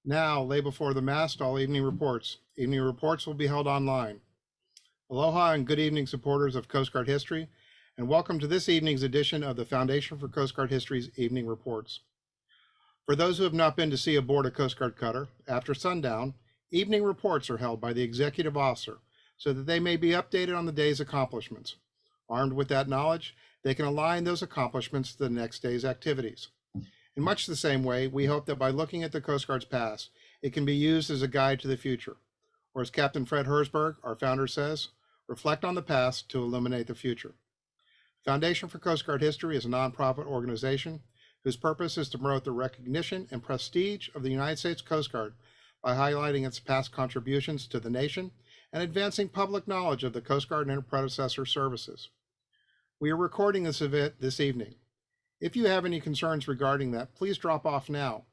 Now lay before the mast all evening reports. Evening reports will be held online. Aloha and good evening, supporters of Coast Guard history, and welcome to this evening's edition of the Foundation for Coast Guard History's Evening Reports. For those who have not been to sea aboard a Coast Guard cutter, after sundown, evening reports are held by the executive officer so that they may be updated on the day's accomplishments. Armed with that knowledge, they can align those accomplishments to the next day's activities. In much the same way, we hope that by looking at the Coast Guard's past, it can be used as a guide to the future. Or as Captain Fred Herzberg, our founder, says, reflect on the past to illuminate the future. Foundation for Coast Guard History is a nonprofit organization whose purpose is to promote the recognition and prestige of the United States Coast Guard by highlighting its past contributions to the nation and advancing public knowledge of the Coast Guard and her predecessor services. We are recording this event this evening. If you have any concerns regarding that, please drop off now.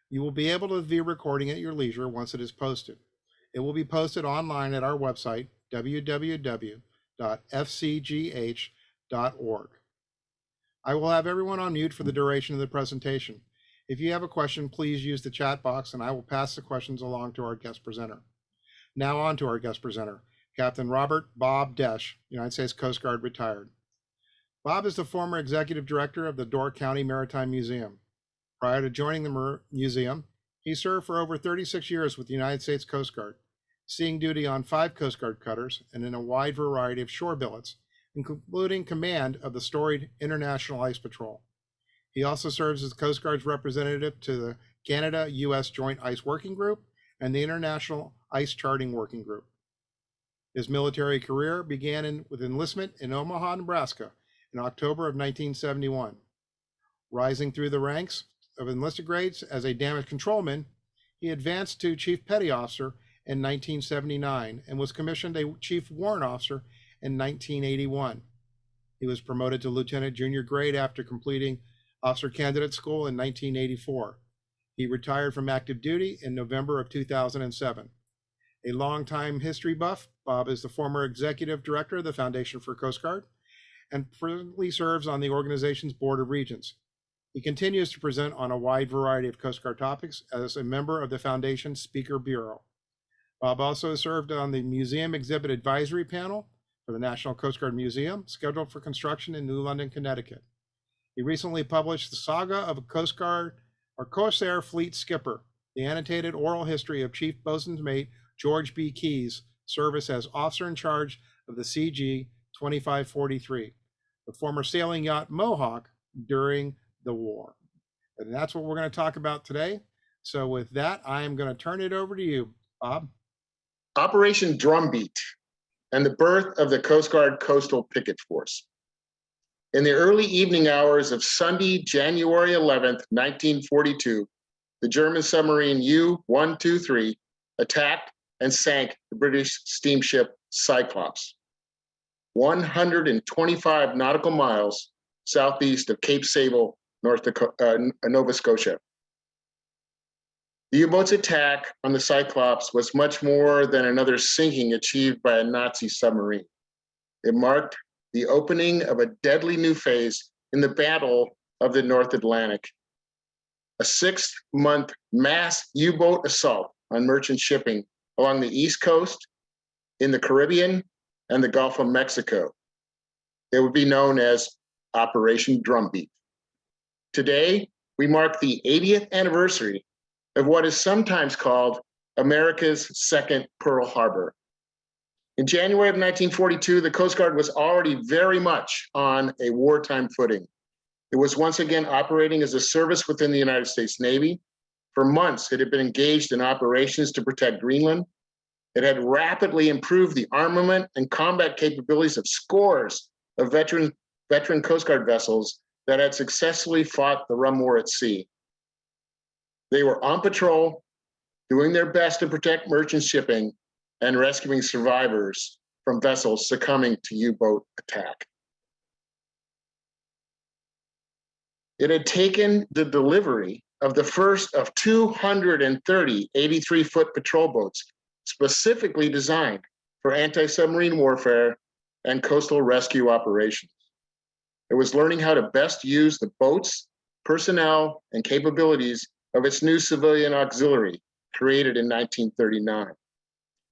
You will be able to view recording at your leisure once it is posted. It will be posted online at our website, www.fcgh.org. I will have everyone on mute for the duration of the presentation. If you have a question, please use the chat box and I will pass the questions along to our guest presenter. Now on to our guest presenter, Captain Robert Bob Desch, United States Coast Guard, retired. Bob is the former executive director of the Door County Maritime Museum. Prior to joining the museum, he served for over 36 years with the United States Coast Guard, seeing duty on 5 Coast Guard cutters and in a wide variety of shore billets, including command of the storied International Ice Patrol. He also serves as the Coast Guard's representative to the Canada-U.S. Joint Ice Working Group and the International Ice Charting Working Group. His military career began with enlistment in Omaha, Nebraska in October of 1971. Rising through the ranks of enlisted grades as a damage controlman, he advanced to Chief Petty Officer in 1979 and was commissioned a Chief Warrant Officer in 1981. He was promoted to Lieutenant Junior grade after completing Officer Candidate School in 1984. He retired from active duty in November of 2007. A longtime history buff, Bob is the former executive director of the Foundation for Coast Guard and presently serves on the organization's Board of Regents. He continues to present on a wide variety of Coast Guard topics as a member of the Foundation's Speaker Bureau. Bob also served on the Museum Exhibit Advisory Panel for the National Coast Guard Museum, scheduled for construction in New London, Connecticut. He recently published The Saga of a Coast Guard or Corsair Fleet Skipper, the annotated oral history of Chief Boatswain's Mate George B. Keyes' service as officer in charge of the CG 2543, the former sailing yacht Mohawk during the war. And that's what we're going to talk about today. So with that, I am going to turn it over to you, Bob. Operation Drumbeat and the birth of the Coast Guard Coastal Picket Force. In the early evening hours of Sunday, January 11th, 1942, the German submarine U-123 attacked and sank the British steamship Cyclops, 125 nautical miles southeast of Cape Sable, Nova Scotia. The U-boat's attack on the Cyclops was much more than another sinking achieved by a Nazi submarine. It marked the opening of a deadly new phase in the Battle of the North Atlantic. A 6-month mass U-boat assault on merchant shipping along the East Coast, in the Caribbean, and the Gulf of Mexico. It would be known as Operation Drumbeat. Today, we mark the 80th anniversary of what is sometimes called America's second Pearl Harbor. In January of 1942, the Coast Guard was already very much on a wartime footing. It was once again operating as a service within the United States Navy. For months, it had been engaged in operations to protect Greenland. It had rapidly improved the armament and combat capabilities of scores of veteran Coast Guard vessels that had successfully fought the Rum War at sea. They were on patrol, doing their best to protect merchant shipping and rescuing survivors from vessels succumbing to U-boat attack. It had taken the delivery of the first of 230 83-foot patrol boats specifically designed for anti-submarine warfare and coastal rescue operations. It was learning how to best use the boats, personnel, and capabilities of its new civilian auxiliary, created in 1939,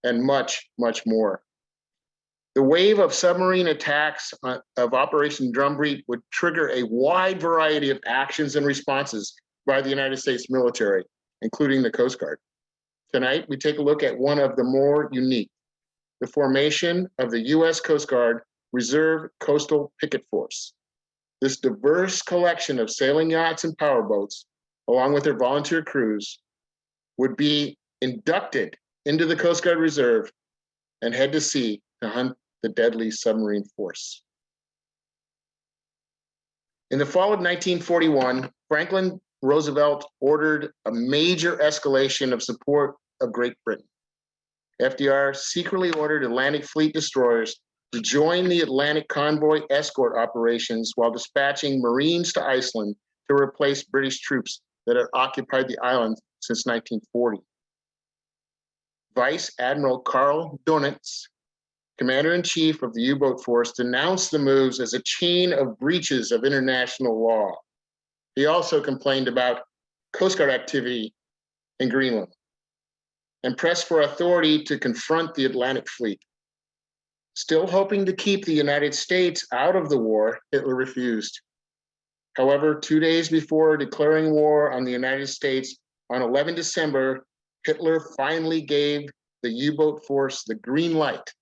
and much, much more. The wave of submarine attacks of Operation Drumbeat would trigger a wide variety of actions and responses by the United States military, including the Coast Guard. Tonight, we take a look at one of the more unique, the formation of the U.S. Coast Guard Reserve Coastal Picket Force. This diverse collection of sailing yachts and powerboats, along with their volunteer crews, would be inducted into the Coast Guard Reserve and head to sea to hunt the deadly submarine force. In the fall of 1941, Franklin Roosevelt ordered a major escalation of support of Great Britain. FDR secretly ordered Atlantic Fleet destroyers to join the Atlantic convoy escort operations while dispatching Marines to Iceland to replace British troops that had occupied the island since 1940. Vice Admiral Karl Dönitz, Commander-in-Chief of the U-boat force, denounced the moves as a chain of breaches of international law. He also complained about Coast Guard activity in Greenland and pressed for authority to confront the Atlantic Fleet. Still hoping to keep the United States out of the war, Hitler refused. However, 2 days before declaring war on the United States, on 11 December, Hitler finally gave the U-boat force the green light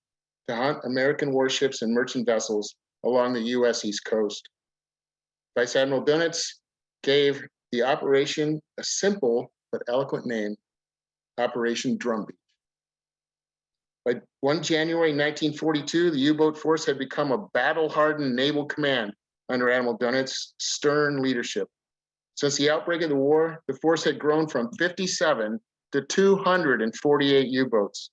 to hunt American warships and merchant vessels along the U.S. East Coast. Vice Admiral Dönitz gave the operation a simple but eloquent name, Operation Drumbeat. By 1 January 1942, the U-boat force had become a battle-hardened naval command under Admiral Dönitz's stern leadership. Since the outbreak of the war, the force had grown from 57 to 248 U-boats.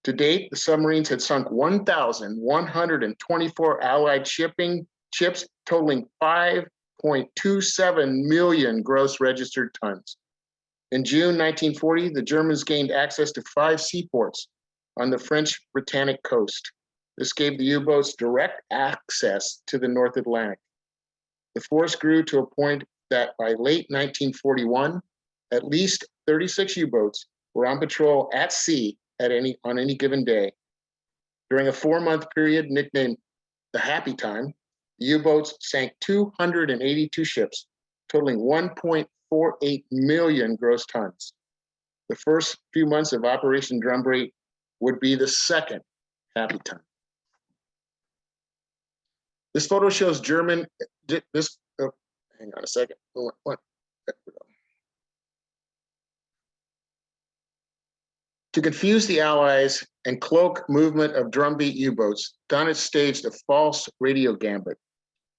To date, the submarines had sunk 1,124 Allied ships, totaling 5.27 million gross registered tons. In June 1940, the Germans gained access to 5 seaports on the French Britannic coast. This gave the U-boats direct access to the North Atlantic. The force grew to a point that by late 1941, at least 36 U-boats were on patrol at sea on any given day. During a 4-month period nicknamed the Happy Time, the U-boats sank 282 ships, totaling 1.48 million gross tons. The first few months of Operation Drumbeat would be the second Happy Time. This photo shows hang on a second. What? To confuse the Allies and cloak movement of Drumbeat U-boats, Dönitz staged a false radio gambit.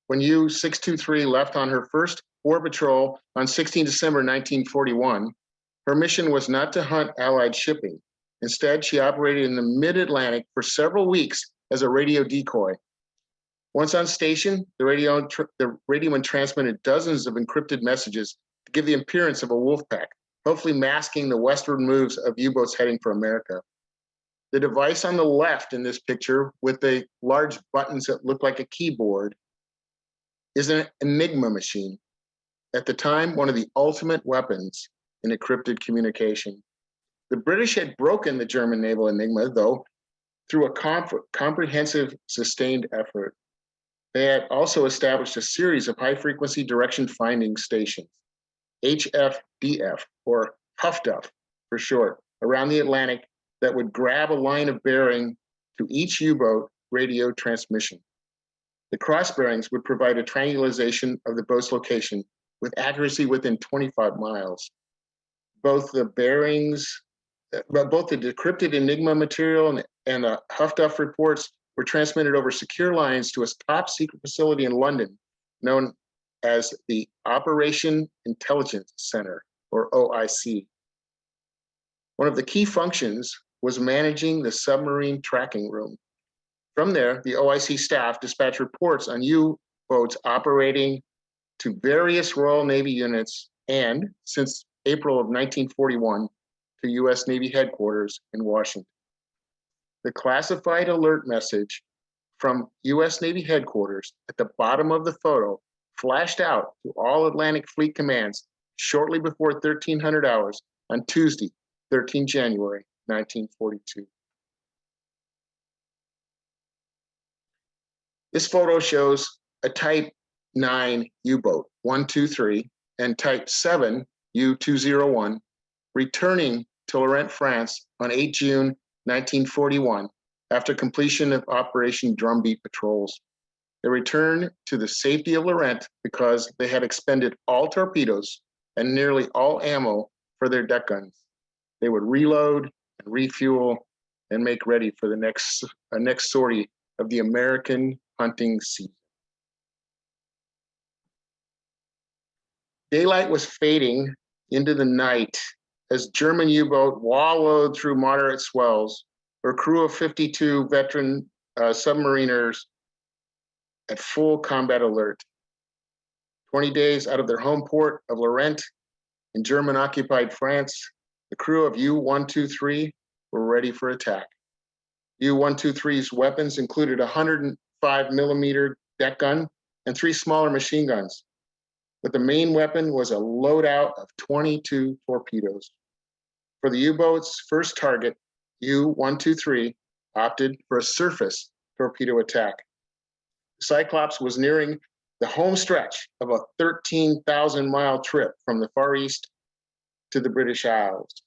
When U-623 left on her first war patrol on 16 December 1941, her mission was not to hunt Allied shipping. Instead, she operated in the mid-Atlantic for several weeks as a radio decoy. Once on station, the radioman transmitted dozens of encrypted messages to give the appearance of a wolf pack, hopefully masking the westward moves of U-boats heading for America. The device on the left in this picture with the large buttons that look like a keyboard is an Enigma machine. At the time, one of the ultimate weapons in encrypted communication. The British had broken the German naval Enigma, though, through a comprehensive, sustained effort. They had also established a series of high-frequency direction finding stations, HFDF, or HFDF for short, around the Atlantic that would grab a line of bearing to each U-boat radio transmission. The cross bearings would provide a triangulation of the boat's location with accuracy within 25 miles. Both the decrypted Enigma material and the HFDF reports were transmitted over secure lines to a top secret facility in London known as the Operation Intelligence Center, or OIC. One of the key functions was managing the submarine tracking room. From there, the OIC staff dispatched reports on U-boats operating to various Royal Navy units and, since April of 1941, to U.S. Navy headquarters in Washington. The classified alert message from U.S. Navy headquarters at the bottom of the photo flashed out to all Atlantic Fleet commands shortly before 1300 hours on Tuesday, 13 January 1942. This photo shows a Type 9 U-boat 123 and Type 7 U-201 returning to Lorient, France on 8 June 1941 after completion of Operation Drumbeat patrols. They returned to the safety of Lorient because they had expended all torpedoes and nearly all ammo for their deck guns. They would reload and refuel and make ready for the next sortie of the American hunting season. Daylight was fading into the night as German U-boat wallowed through moderate swells. Her crew of 52 veteran submariners at full combat alert. 20 days out of their home port of Lorient in German-occupied France, the crew of U-123 were ready for attack. U-123's weapons included a 105mm deck gun and 3 smaller machine guns, but the main weapon was a loadout of 22 torpedoes. For the U-boat's first target, U-123 opted for a surface torpedo attack. Cyclops was nearing the home stretch of a 13,000-mile trip from the Far East to the British Isles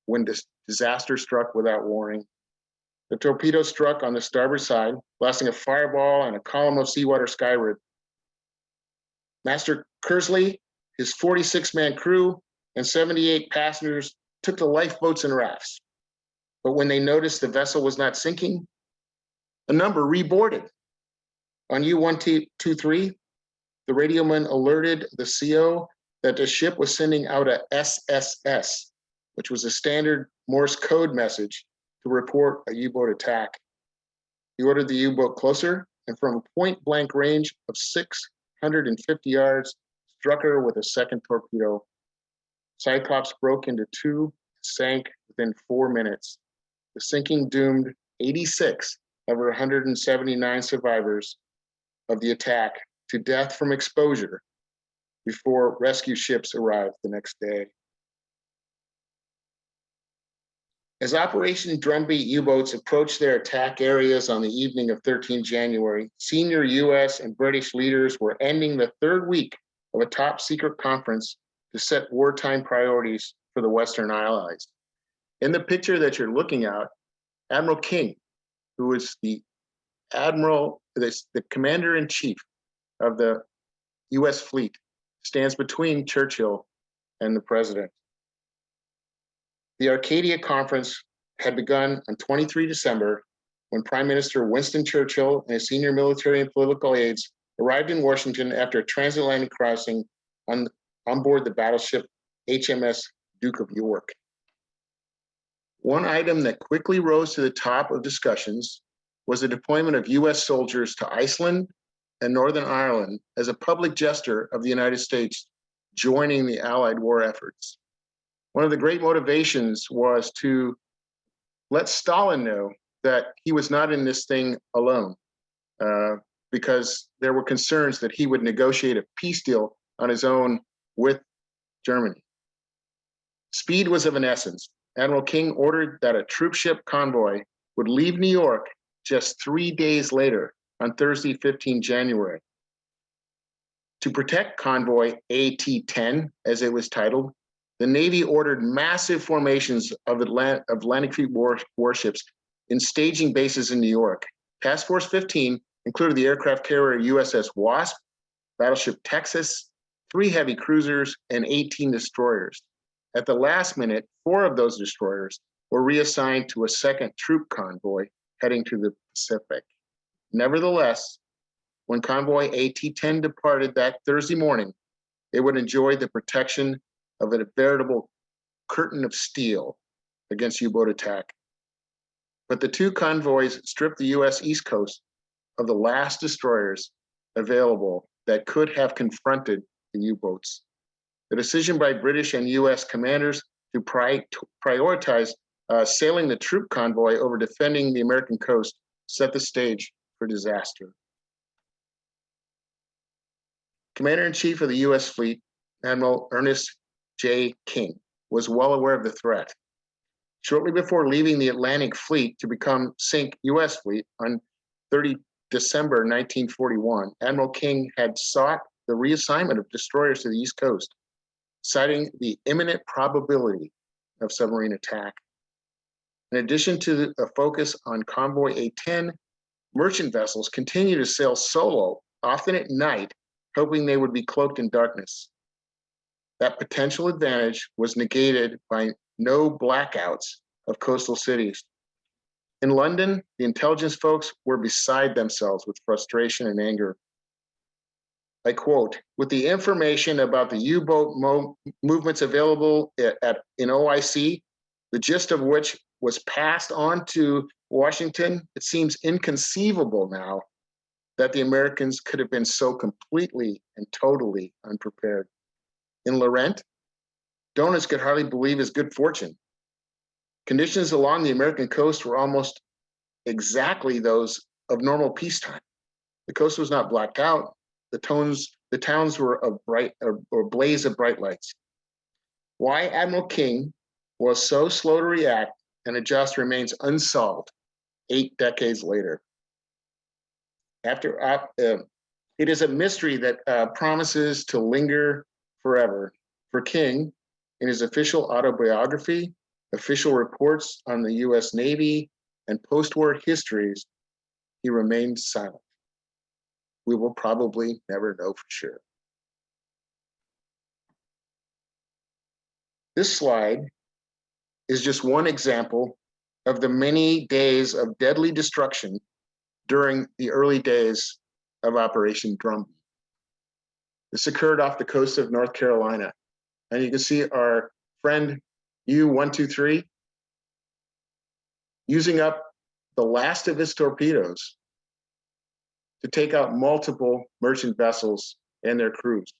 when disaster struck without warning. The torpedo struck on the starboard side, blasting a fireball and a column of seawater skyward. Master Kersley, his 46-man crew, and 78 passengers took to lifeboats and rafts. But when they noticed the vessel was not sinking, a number reboarded. On U-123, the radioman alerted the CO that the ship was sending out a SSS, which was a standard Morse code message to report a U-boat attack. He ordered the U-boat closer, and from a point-blank range of 650 yards, struck her with a second torpedo. Cyclops broke into 2, sank within 4 minutes. The sinking doomed 86 of her 179 survivors of the attack to death from exposure before rescue ships arrived the next day. As Operation Drumbeat U-boats approached their attack areas on the evening of 13 January, senior US and British leaders were ending the 3rd week of a top secret conference to set wartime priorities for the Western Allies. In the picture that you're looking at, Admiral King, who is the commander-in-chief of the US fleet, stands between Churchill and the president. The Arcadia Conference had begun on 23 December when Prime Minister Winston Churchill and his senior military and political aides arrived in Washington after a transatlantic crossing on board the battleship HMS Duke of York. One item that quickly rose to the top of discussions was the deployment of US soldiers to Iceland and Northern Ireland as a public gesture of the United States joining the Allied war efforts. One of the great motivations was to let Stalin know that he was not in this thing alone, because there were concerns that he would negotiate a peace deal on his own with Germany. Speed was of an essence. Admiral King ordered that a troopship convoy would leave New York just 3 days later, on Thursday, 15 January. To protect convoy AT-10, as it was titled, the Navy ordered massive formations of Atlantic Fleet warships in staging bases in New York. Task Force 15 included the aircraft carrier USS Wasp, battleship Texas, 3 heavy cruisers, and 18 destroyers. At the last minute, 4 of those destroyers were reassigned to a second troop convoy heading to the Pacific. Nevertheless, when convoy AT-10 departed that Thursday morning, it would enjoy the protection of a veritable curtain of steel against U-boat attack. But the 2 convoys stripped the US East Coast of the last destroyers available that could have confronted the U-boats. The decision by British and US commanders to prioritize sailing the troop convoy over defending the American coast set the stage for disaster. Commander-in-Chief of the US Fleet, Admiral Ernest J. King, was well aware of the threat. Shortly before leaving the Atlantic Fleet to become sink U.S. fleet on 30 December 1941, Admiral King had sought the reassignment of destroyers to the East Coast, citing the imminent probability of submarine attack. In addition to a focus on Convoy A-10, merchant vessels continue to sail solo, often at night, hoping they would be cloaked in darkness. That potential advantage was negated by no blackouts of coastal cities. In London, the intelligence folks were beside themselves with frustration and anger. I quote, "With the information about the U-boat movements available in OIC, the gist of which was passed on to Washington, it seems inconceivable now that the Americans could have been so completely and totally unprepared. In Laurent, Donis could hardly believe his good fortune. Conditions along the American coast were almost exactly those of normal peacetime. The coast was not blacked out. The towns were a blaze of bright lights. Why Admiral King was so slow to react and adjust remains unsolved 8 decades later. It is a mystery that promises to linger forever. For King, in his official autobiography, official reports on the US Navy, and post-war histories, he remained silent. We will probably never know for sure. This slide is just one example of the many days of deadly destruction during the early days of Operation Drumbeat. This occurred off the coast of North Carolina. And you can see our friend U-123 using up the last of his torpedoes to take out multiple merchant vessels and their crews.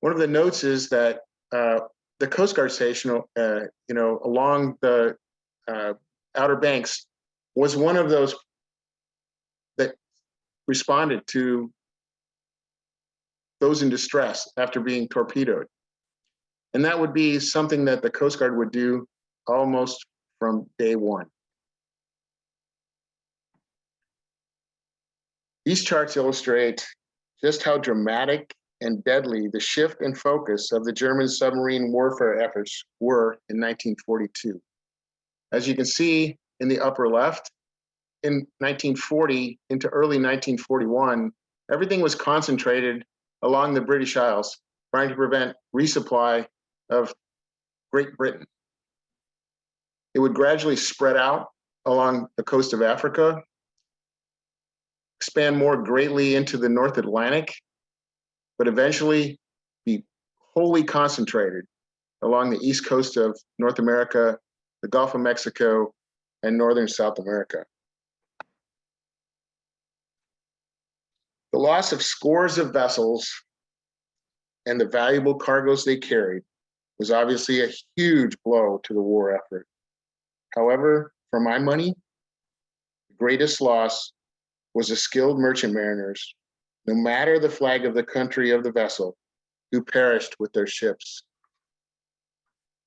One of the notes is that the Coast Guard station, along the Outer Banks, was one of those that responded to those in distress after being torpedoed. And that would be something that the Coast Guard would do almost from day one. These charts illustrate just how dramatic and deadly the shift in focus of the German submarine warfare efforts were in 1942. As you can see in the upper left, in 1940 into early 1941, everything was concentrated along the British Isles, trying to prevent resupply of Great Britain. It would gradually spread out along the coast of Africa, expand more greatly into the North Atlantic, but eventually be wholly concentrated along the east coast of North America, the Gulf of Mexico, and northern South America. The loss of scores of vessels and the valuable cargoes they carried was obviously a huge blow to the war effort. However, for my money, the greatest loss was the skilled merchant mariners, no matter the flag of the country of the vessel, who perished with their ships.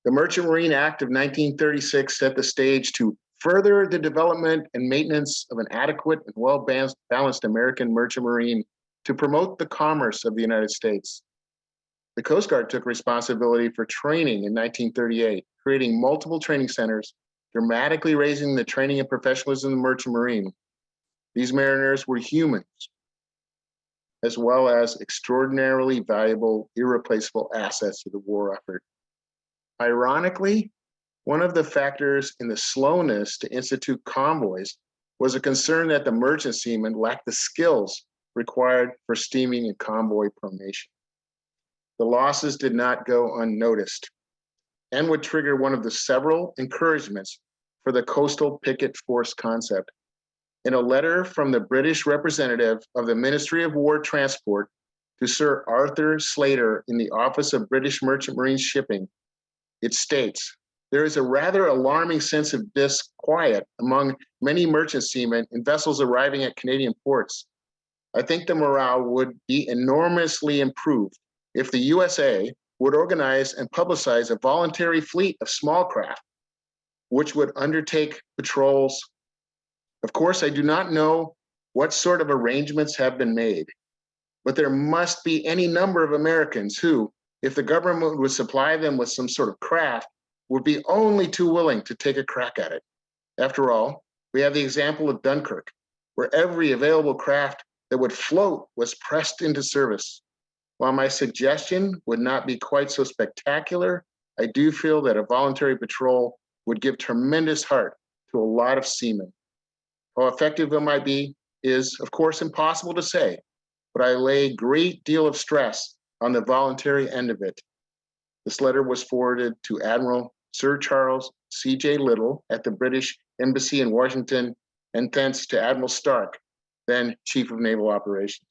The Merchant Marine Act of 1936 set the stage to further the development and maintenance of an adequate and well-balanced American merchant marine to promote the commerce of the United States. The Coast Guard took responsibility for training in 1938, creating multiple training centers, dramatically raising the training and professionalism of the merchant marine. These mariners were humans, as well as extraordinarily valuable, irreplaceable assets to the war effort. Ironically, one of the factors in the slowness to institute convoys was a concern that the merchant seamen lacked the skills required for steaming and convoy formation. The losses did not go unnoticed and would trigger one of the several encouragements for the coastal picket force concept. In a letter from the British representative of the Ministry of War Transport to Sir Arthur Slater in the Office of British Merchant Marine Shipping, it states, "There is a rather alarming sense of disquiet among many merchant seamen in vessels arriving at Canadian ports. I think the morale would be enormously improved if the USA would organize and publicize a voluntary fleet of small craft, which would undertake patrols. Of course, I do not know what sort of arrangements have been made, but there must be any number of Americans who, if the government would supply them with some sort of craft, would be only too willing to take a crack at it. After all, we have the example of Dunkirk, where every available craft that would float was pressed into service. While my suggestion would not be quite so spectacular, I do feel that a voluntary patrol would give tremendous heart to a lot of seamen. How effective it might be is, of course, impossible to say, but I lay a great deal of stress on the voluntary end of it. This letter was forwarded to Admiral Sir Charles C.J. Little at the British Embassy in Washington, and thence to Admiral Stark, then Chief of Naval Operations.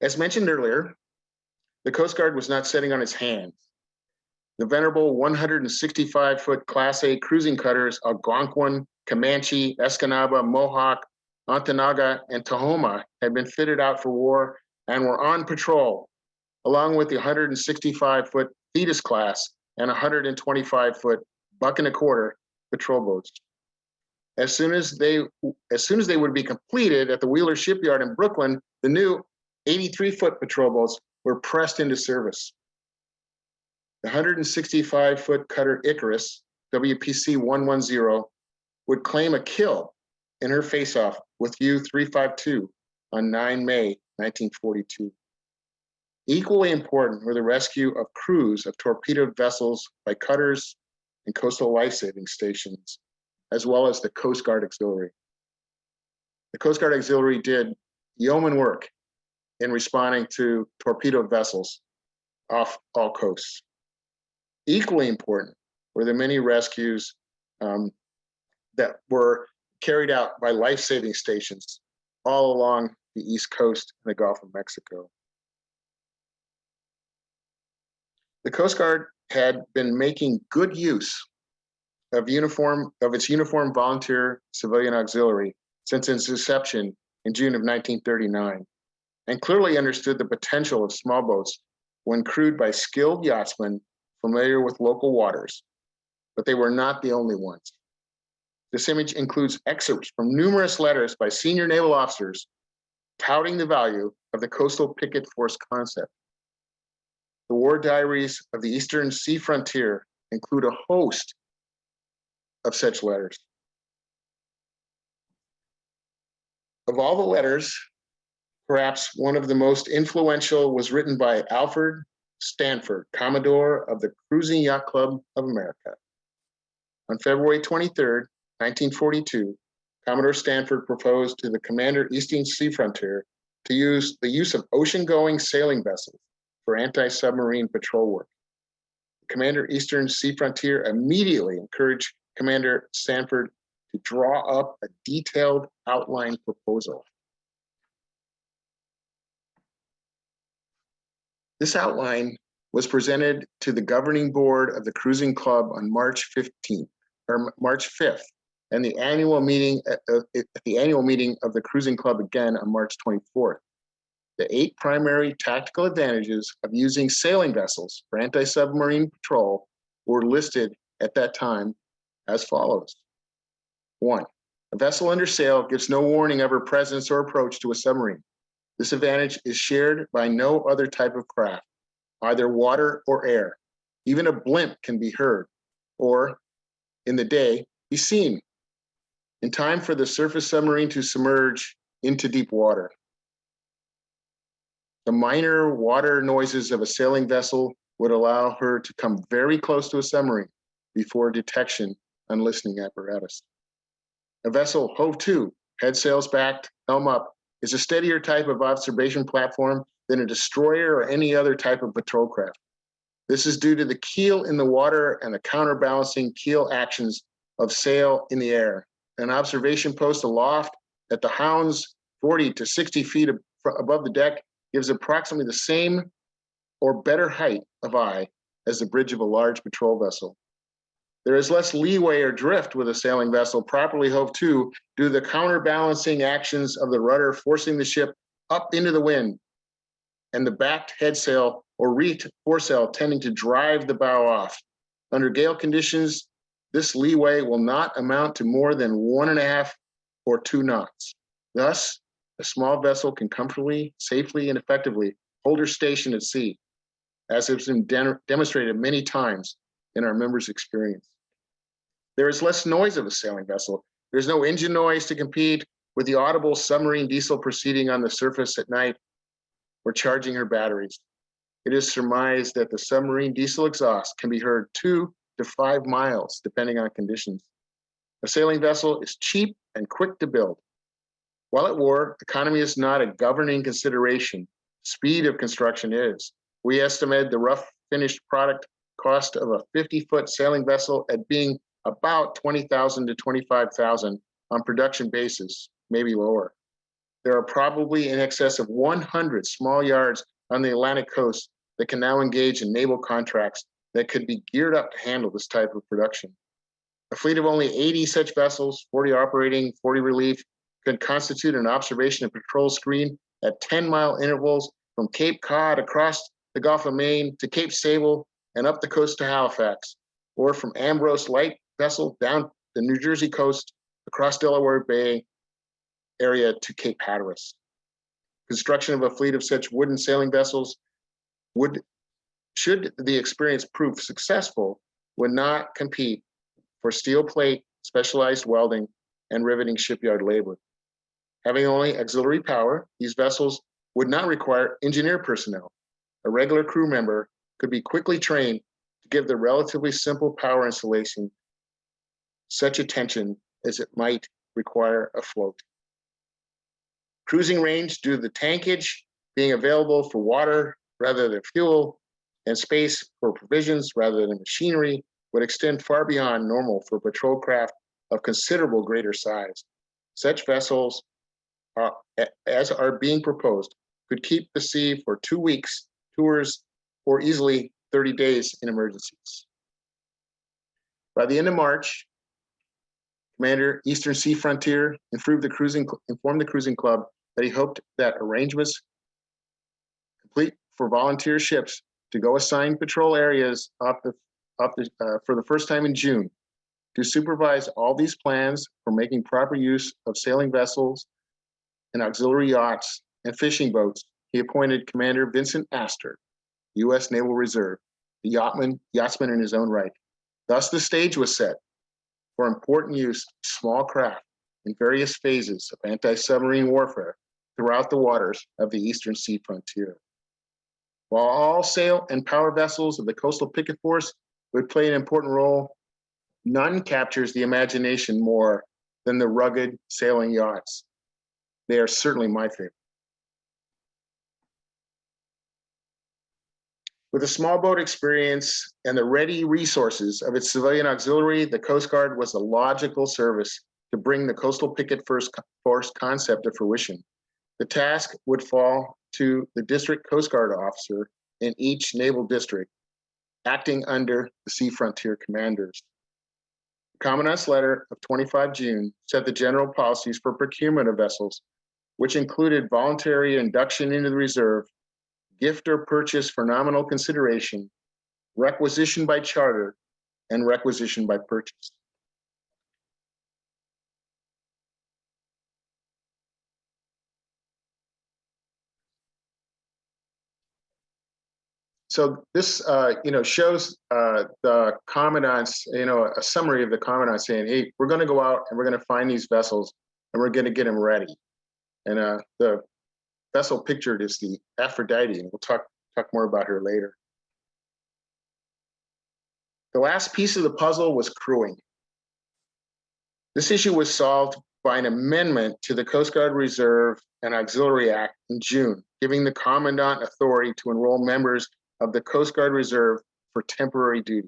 As mentioned earlier, the Coast Guard was not sitting on its hands. The venerable 165-foot Class A cruising cutters Algonquin, Comanche, Escanaba, Mohawk, Ontonaga, and Tahoma had been fitted out for war and were on patrol, along with the 165-foot Thetis class and 125-foot Buck and a Quarter patrol boats. As soon as they would be completed at the Wheeler Shipyard in Brooklyn, the new 83-foot patrol boats were pressed into service. The 165-foot cutter Icarus, WPC 110, would claim a kill in her face-off with U-352 on 9 May 1942. Equally important were the rescue of crews of torpedoed vessels by cutters and coastal life-saving stations, as well as the Coast Guard Auxiliary. The Coast Guard Auxiliary did yeoman work in responding to torpedoed vessels off all coasts. Equally important were the many rescues that were carried out by life-saving stations all along the East Coast and the Gulf of Mexico. The Coast Guard had been making good use of its uniformed volunteer civilian auxiliary since its inception in June of 1939, and clearly understood the potential of small boats when crewed by skilled yachtsmen familiar with local waters, but they were not the only ones. This image includes excerpts from numerous letters by senior naval officers touting the value of the coastal picket force concept. The war diaries of the Eastern Sea Frontier include a host of such letters. Of all the letters, perhaps one of the most influential was written by Alfred Stanford, Commodore of the Cruising Yacht Club of America. On February 23rd, 1942, Commodore Stanford proposed to the Commander Eastern Sea Frontier to use the use of ocean-going sailing vessels for anti-submarine patrol work. Commander Eastern Sea Frontier immediately encouraged Commander Stanford to draw up a detailed outline proposal. This outline was presented to the governing board of the Cruising Club on March 5th, and the annual meeting at the annual meeting of the Cruising Club again on March 24th. The 8 primary tactical advantages of using sailing vessels for anti-submarine patrol were listed at that time as follows. 1, a vessel under sail gives no warning of her presence or approach to a submarine. This advantage is shared by no other type of craft, either water or air. Even a blimp can be heard, or in the day, be seen in time for the surface submarine to submerge into deep water. The minor water noises of a sailing vessel would allow her to come very close to a submarine before detection on listening apparatus. A vessel hove to, head sails backed, helm up, is a steadier type of observation platform than a destroyer or any other type of patrol craft. This is due to the keel in the water and the counterbalancing keel actions of sail in the air. An observation post aloft at the hounds 40 to 60 feet above the deck gives approximately the same or better height of eye as the bridge of a large patrol vessel. There is less leeway or drift with a sailing vessel properly hove to due to the counterbalancing actions of the rudder forcing the ship up into the wind. and the backed head sail or reefed foresail tending to drive the bow off. Under gale conditions, this leeway will not amount to more than 1.5 or 2 knots. Thus, a small vessel can comfortably, safely, and effectively hold her station at sea, as has been demonstrated many times in our members' experience. There is less noise of a sailing vessel. There's no engine noise to compete with the audible submarine diesel proceeding on the surface at night or charging her batteries. It is surmised that the submarine diesel exhaust can be heard 2 to 5 miles, depending on conditions. A sailing vessel is cheap and quick to build. While at war, economy is not a governing consideration. Speed of construction is. We estimate the rough finished product cost of a 50-foot sailing vessel at being about $20,000 to $25,000 on production basis, maybe lower. There are probably in excess of 100 small yards on the Atlantic coast that can now engage in naval contracts that could be geared up to handle this type of production. A fleet of only 80 such vessels, 40 operating, 40 relief, could constitute an observation and patrol screen at 10-mile intervals from Cape Cod across the Gulf of Maine to Cape Sable and up the coast to Halifax, or from Ambrose light vessel down the New Jersey coast across Delaware Bay area to Cape Hatteras. Construction of a fleet of such wooden sailing vessels should the experience prove successful, would not compete for steel plate, specialized welding, and riveting shipyard labor. Having only auxiliary power, these vessels would not require engineer personnel. A regular crew member could be quickly trained to give the relatively simple power installation such attention as it might require a float. Cruising range due to the tankage being available for water rather than fuel and space for provisions rather than machinery would extend far beyond normal for patrol craft of considerable greater size. Such vessels, as are being proposed, could keep the sea for 2 weeks, tours, or easily 30 days in emergencies. By the end of March, Commander Eastern Sea Frontier informed the cruising club that he hoped that arrangements complete for volunteer ships to go assign patrol areas for the first time in June. To supervise all these plans for making proper use of sailing vessels and auxiliary yachts and fishing boats, he appointed Commander Vincent Astor, U.S. Naval Reserve, the yachtsman in his own right. Thus, the stage was set for important use of small craft in various phases of anti-submarine warfare throughout the waters of the Eastern Sea frontier. While all sail and power vessels of the coastal picket force would play an important role, none captures the imagination more than the rugged sailing yachts. They are certainly my favorite. With a small boat experience and the ready resources of its civilian auxiliary, the Coast Guard was a logical service to bring the coastal picket force concept to fruition. The task would fall to the district Coast Guard officer in each naval district, acting under the Sea Frontier commanders. The Commandant's letter of 25 June set the general policies for procurement of vessels, which included voluntary induction into the reserve, gift or purchase for nominal consideration, requisition by charter, and requisition by purchase. So this, shows the commandants, a summary of the commandant saying, "Hey, we're going to go out and we're going to find these vessels and we're going to get them ready." And the vessel pictured is the Aphrodite, and we'll talk more about her later. The last piece of the puzzle was crewing. This issue was solved by an amendment to the Coast Guard Reserve and Auxiliary Act in June, giving the commandant authority to enroll members of the Coast Guard Reserve for temporary duty.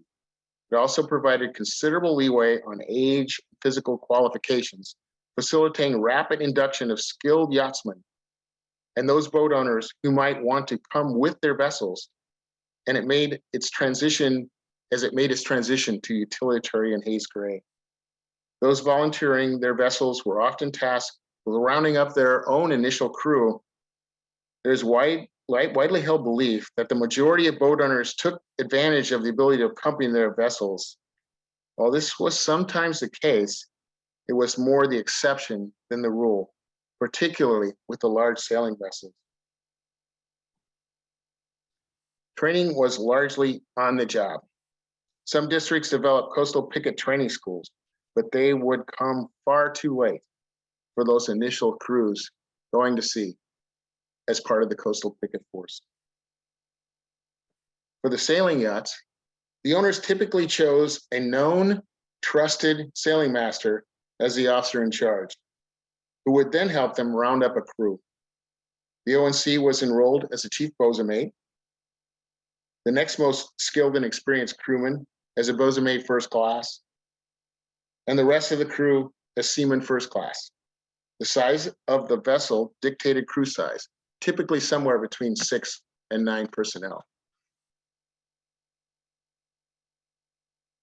It also provided considerable leeway on age and physical qualifications, facilitating rapid induction of skilled yachtsmen and those boat owners who might want to come with their vessels. And it made its transition to utilitarian haze gray. Those volunteering their vessels were often tasked with rounding up their own initial crew. There's widely widely held belief that the majority of boat owners took advantage of the ability to accompany their vessels. While this was sometimes the case, it was more the exception than the rule, particularly with the large sailing vessels. Training was largely on the job. Some districts developed coastal picket training schools, but they would come far too late for those initial crews going to sea as part of the coastal picket force. For the sailing yachts, the owners typically chose a known, trusted sailing master as the officer in charge, who would then help them round up a crew. The ONC was enrolled as a chief boatswain, the next most skilled and experienced crewman as a boatswain first class, and the rest of the crew as seaman first class. The size of the vessel dictated crew size, typically somewhere between 6 and 9 personnel.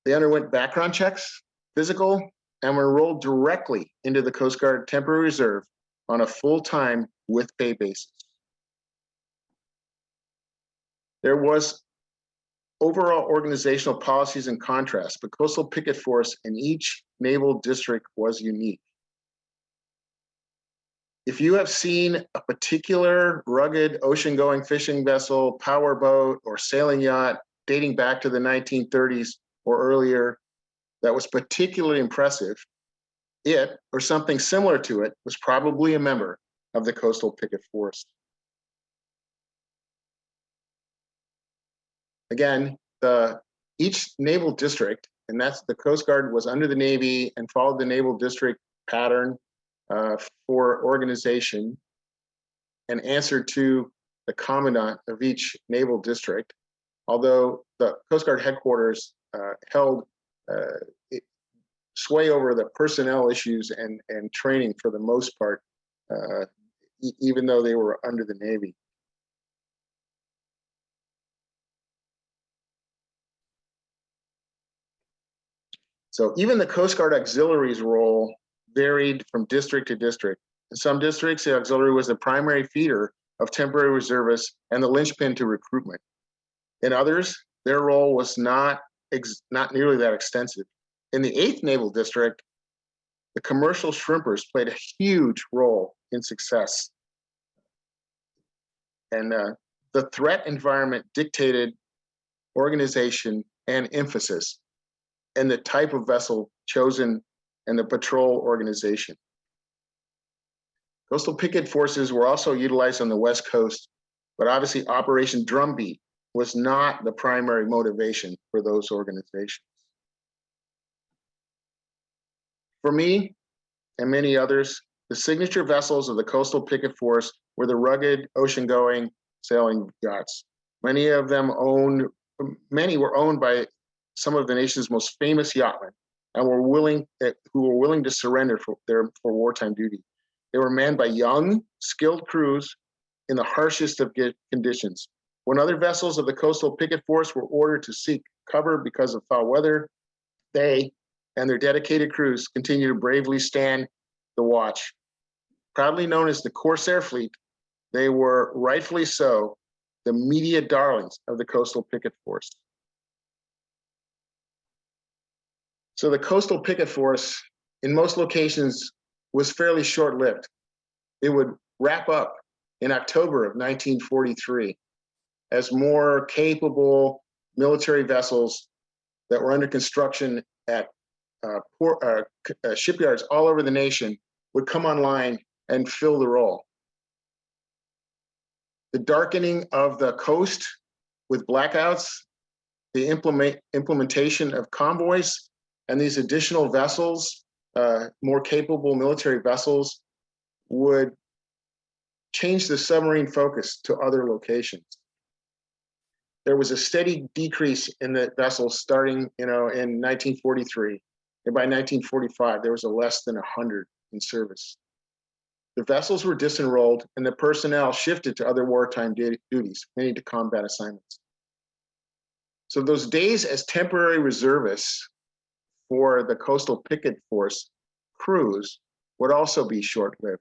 They underwent background checks, physical, and were enrolled directly into the Coast Guard Temporary Reserve on a full-time with pay basis. There was overall organizational policies and contrasts, but coastal picket force in each naval district was unique. If you have seen a particular rugged ocean-going fishing vessel, powerboat, or sailing yacht dating back to the 1930s or earlier that was particularly impressive, it, or something similar to it, was probably a member of the coastal picket force. Again, each naval district, and that's the Coast Guard was under the Navy and followed the naval district pattern for organization and answered to the commandant of each naval district, although the Coast Guard headquarters held sway over the personnel issues and training for the most part, even though they were under the Navy. So even the Coast Guard auxiliary's role varied from district to district. In some districts, the auxiliary was the primary feeder of temporary reservists and the linchpin to recruitment. In others, their role was not nearly that extensive. In the 8th Naval District, the commercial shrimpers played a huge role in success. And the threat environment dictated organization and emphasis and the type of vessel chosen and the patrol organization. Coastal picket forces were also utilized on the West Coast, but obviously Operation Drumbeat was not the primary motivation for those organizations. For me and many others, the signature vessels of the coastal picket force were the rugged ocean-going sailing yachts. Many were owned by some of the nation's most famous yachtmen and who were willing to surrender for wartime duty. They were manned by young, skilled crews in the harshest of conditions. When other vessels of the coastal picket force were ordered to seek cover because of foul weather, they and their dedicated crews continued to bravely stand the watch. Proudly known as the Corsair Fleet, they were rightfully so the media darlings of the coastal picket force. So the coastal picket force in most locations was fairly short-lived. It would wrap up in October of 1943 as more capable military vessels that were under construction at shipyards all over the nation would come online and fill the role. The darkening of the coast with blackouts, the implementation of convoys, and these additional vessels, more capable military vessels, would change the submarine focus to other locations. There was a steady decrease in the vessels starting, in 1943, and by 1945 there was a less than 100 in service. The vessels were disenrolled, and the personnel shifted to other wartime duties, many to combat assignments. So those days as temporary reservists for the coastal picket force crews would also be short-lived.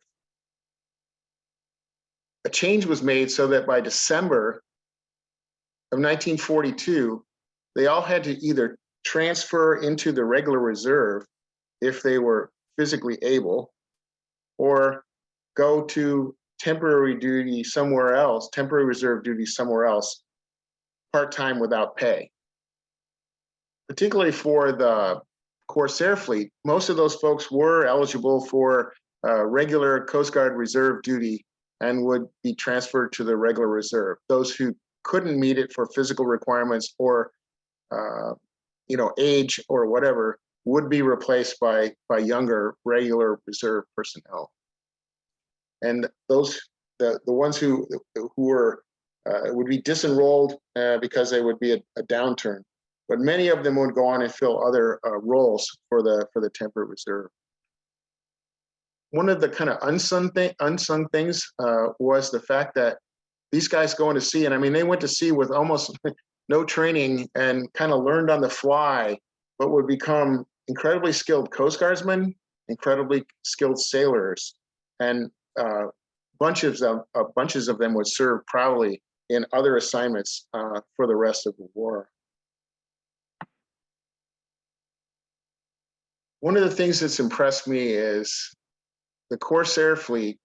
a change was made so that by December of 1942, they all had to either transfer into the regular reserve if they were physically able, or go to temporary duty somewhere else, temporary reserve duty somewhere else, part-time without pay. Particularly for the Corsair fleet, most of those folks were eligible for regular Coast Guard reserve duty and would be transferred to the regular reserve. Those who couldn't meet it for physical requirements or age or whatever would be replaced by younger regular reserve personnel. And those the ones who were would be disenrolled because they would be a downturn. But many of them would go on and fill other roles for the temporary reserve. One of the kind of unsung things was the fact that these guys going to sea, and I mean, they went to sea with almost no training and kind of learned on the fly, but would become incredibly skilled Coast Guardsmen, incredibly skilled sailors, and bunches of them would serve proudly in other assignments for the rest of the war. One of the things that's impressed me is the Corsair fleet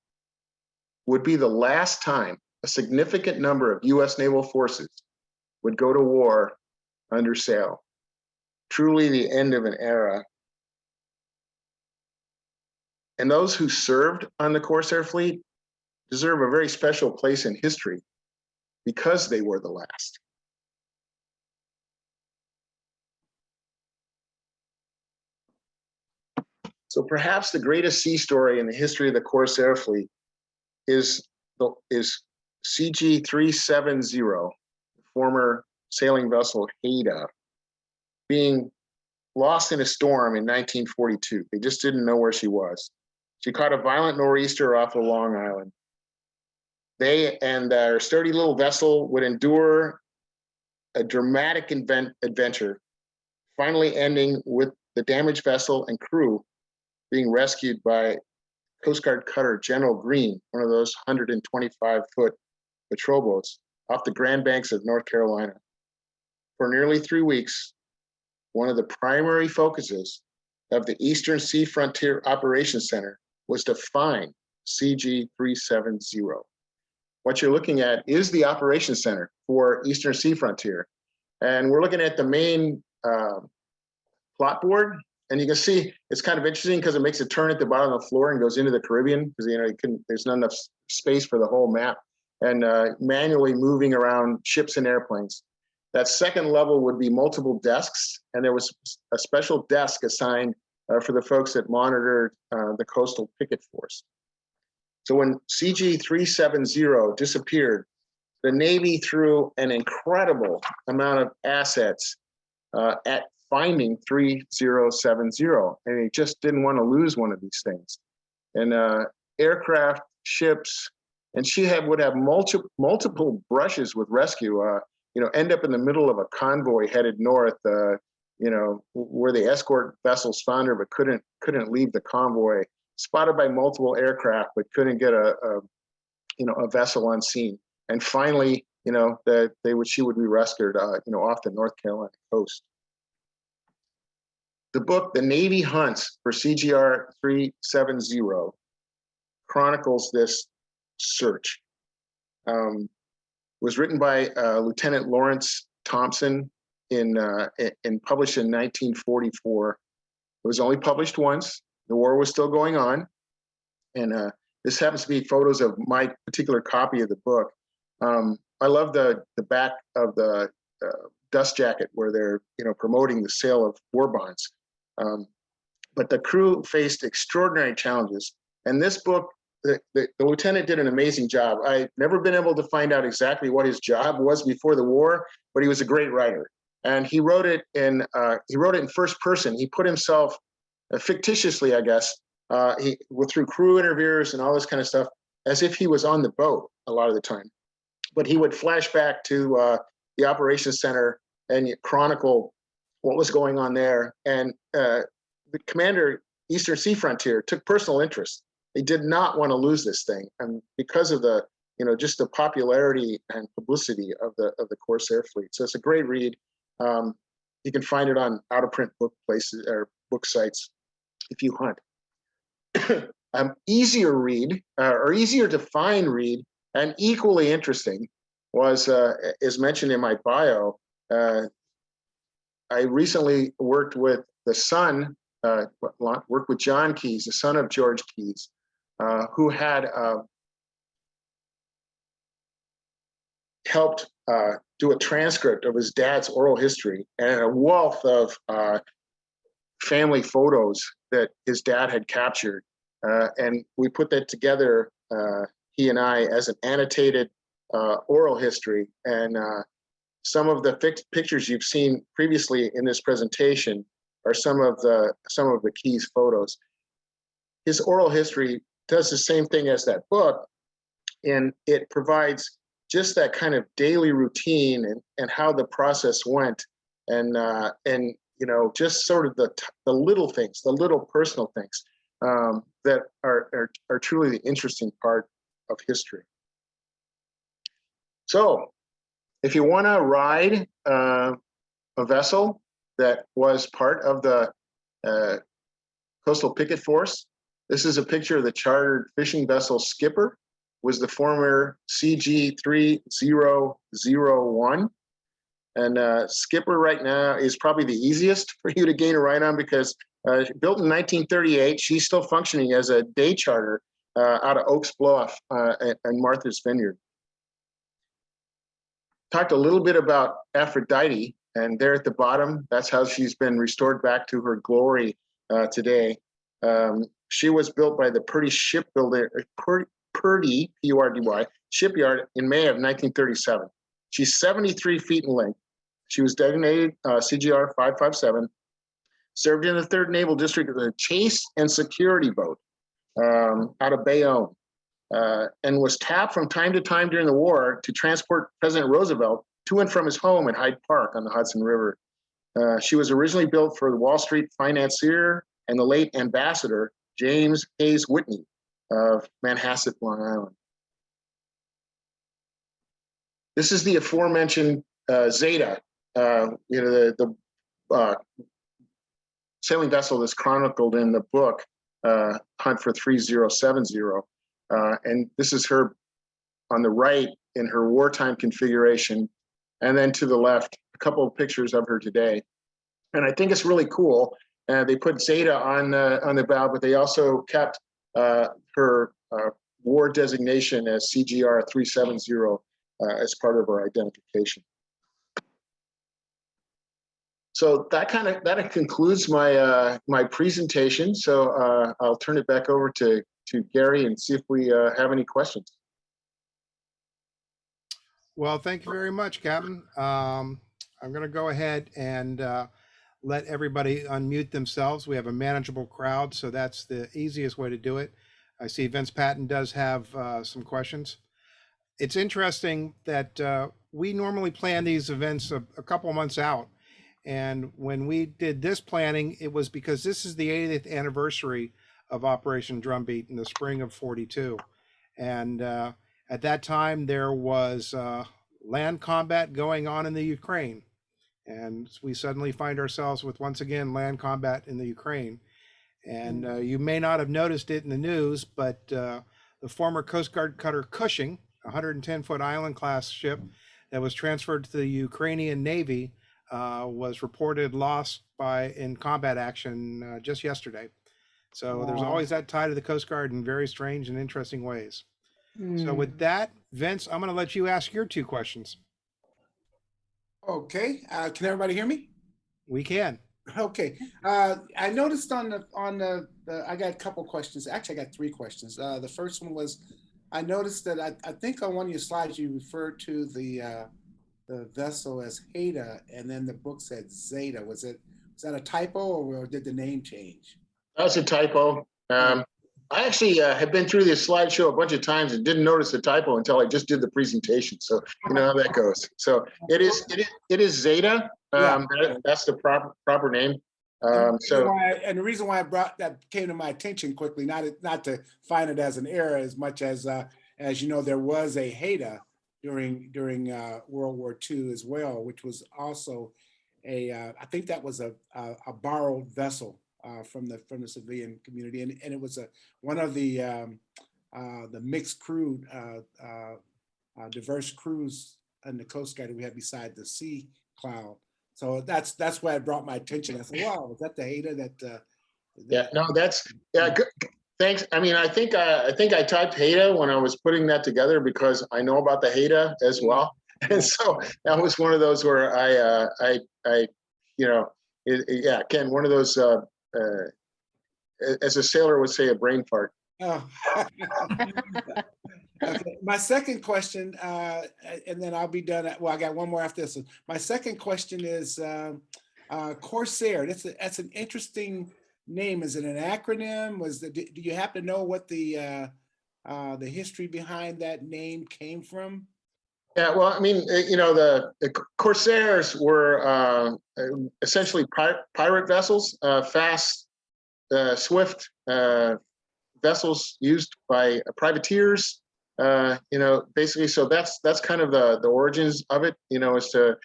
would be the last time a significant number of US naval forces would go to war under sail. Truly the end of an era. And those who served on the Corsair fleet deserve a very special place in history because they were the last. So perhaps the greatest sea story in the history of the Corsair fleet is CG 370, the former sailing vessel Haida, being lost in a storm in 1942. They just didn't know where she was. She caught a violent nor'easter off of Long Island. They and their sturdy little vessel would endure a dramatic adventure, finally ending with the damaged vessel and crew being rescued by Coast Guard cutter General Green, one of those 125-foot patrol boats, off the Grand Banks of North Carolina. For nearly 3 weeks, one of the primary focuses of the Eastern Sea Frontier Operations Center was to find CG 370. What you're looking at is the Operations Center for Eastern Sea Frontier. And we're looking at the main plot board. And you can see it's kind of interesting because it makes a turn at the bottom of the floor and goes into the Caribbean because there's not enough space for the whole map, and manually moving around ships and airplanes. That second level would be multiple desks, and there was a special desk assigned for the folks that monitored the coastal picket force. So when CG 370 disappeared, the Navy threw an incredible amount of assets at finding 3070, and they just didn't want to lose one of these things. And aircraft, ships, and she would have multiple brushes with rescue. End up in the middle of a convoy headed north, where the escort vessels found her but couldn't leave the convoy. Spotted by multiple aircraft but couldn't get a vessel on scene. And finally, she would be rescued, off the North Carolina coast. The book, The Navy Hunts for CGR 370, chronicles this search. Was written by Lieutenant Lawrence Thompson and published in 1944. It was only published once. The war was still going on. And this happens to be photos of my particular copy of the book. I love the back of the dust jacket where they're promoting the sale of war bonds. But the crew faced extraordinary challenges. And this book, the lieutenant did an amazing job. I've never been able to find out exactly what his job was before the war, but he was a great writer. And he wrote it in first person. He put himself fictitiously, I guess, through crew interviewers and all this kind of stuff, as if he was on the boat a lot of the time. But he would flash back to the operations center and chronicle what was going on there. And the commander, Eastern Sea Frontier, took personal interest. They did not want to lose this thing. And because of the just the popularity and publicity of the Corsair fleet. So it's a great read. You can find it on out of print book places or book sites if you hunt. Easier read or easier to find read and equally interesting was, is mentioned in my bio. I recently worked with the son, worked with John Keyes, the son of George Keyes, who had helped do a transcript of his dad's oral history and a wealth of family photos that his dad had captured. And we put that together, he and I, as an annotated oral history. And some of the pictures you've seen previously in this presentation are some of the Keyes photos. His oral history does the same thing as that book, and it provides just that kind of daily routine and how the process went, and just sort of the little things, the little personal things that are truly the interesting part of history. So if you want to ride a vessel that was part of the Coastal Picket Force, this is a picture of the chartered fishing vessel Skipper, was the former CG3001. And Skipper right now is probably the easiest for you to gain a ride on because built in 1938, she's still functioning as a day charter out of Oaks Bluff and Martha's Vineyard. Talked a little bit about Aphrodite, and there at the bottom, that's how she's been restored back to her glory today. She was built by the Purdy shipbuilder, Purdy, P-U-R-D-Y, shipyard in May of 1937. She's 73 feet in length. She was designated CGR 557, served in the 3rd Naval District as a chase and security boat out of Bayonne, and was tapped from time to time during the war to transport President Roosevelt to and from his home in Hyde Park on the Hudson River. She was originally built for the Wall Street financier and the late ambassador, James Hayes Whitney of Manhasset, Long Island. This is the aforementioned Zeta, the sailing vessel that's chronicled in the book, Hunt for 3070. And this is her on the right in her wartime configuration. And then to the left, a couple of pictures of her today. And I think it's really cool. They put Zeta on the bow, but they also kept her war designation as CGR 370 as part of her identification. So that concludes my my presentation. So I'll turn it back over to Gary and see if we have any questions. Well, thank you very much, Captain. I'm going to go ahead and let everybody unmute themselves. We have a manageable crowd, so that's the easiest way to do it. I see Vince Patton does have some questions. It's interesting that we normally plan these events a couple of months out. And when we did this planning, it was because this is the 80th anniversary of Operation Drumbeat in the spring of '42. And at that time, there was land combat going on in the Ukraine. And we suddenly find ourselves with, once again, land combat in the Ukraine. And you may not have noticed it in the news, but the former Coast Guard cutter Cushing, a 110-foot island class ship that was transferred to the Ukrainian Navy, was reported lost in combat action just yesterday. So there's always that tie to the Coast Guard in very strange and interesting ways. So with that, Vince, I'm going to let you ask your 2 questions. Okay. Can everybody hear me? We can. Okay. I noticed on the I got a couple questions. Actually, I got 3 questions. The first one was, I noticed that I think on one of your slides you referred to the vessel as Haida, and then the book said Zeta. Was that a typo, or did the name change? That's a typo. I actually have been through this slideshow a bunch of times and didn't notice the typo until I just did the presentation. So you know how that goes. So it is Zeta. That's the proper name. And the reason why I brought that came to my attention quickly, not to find it as an error as much as as you know, there was a Haida during World War II as well, which was also I think that was a borrowed vessel from the civilian community, and it was one of the mixed crew, diverse crews in the Coast Guard that we had beside the Sea Cloud. So that's why it brought my attention. I said, "Wow, was that the Haida that?" Yeah, no, that's good. Thanks. I mean, I think I typed Haida when I was putting that together because I know about the Haida as well, and so that was one of those where I you know, yeah, again, one of those as a sailor would say, a brain fart. Oh. Okay. My second question, and then I'll be done. Well, I got one more after this. My second question is Corsair. That's an interesting name. Is it an acronym? Do you happen to know what the history behind that name came from? Yeah, well, I mean, you know, the Corsairs were essentially pirate vessels, fast, swift vessels used by privateers. You know, basically, so that's kind of the origins of it. You know, is to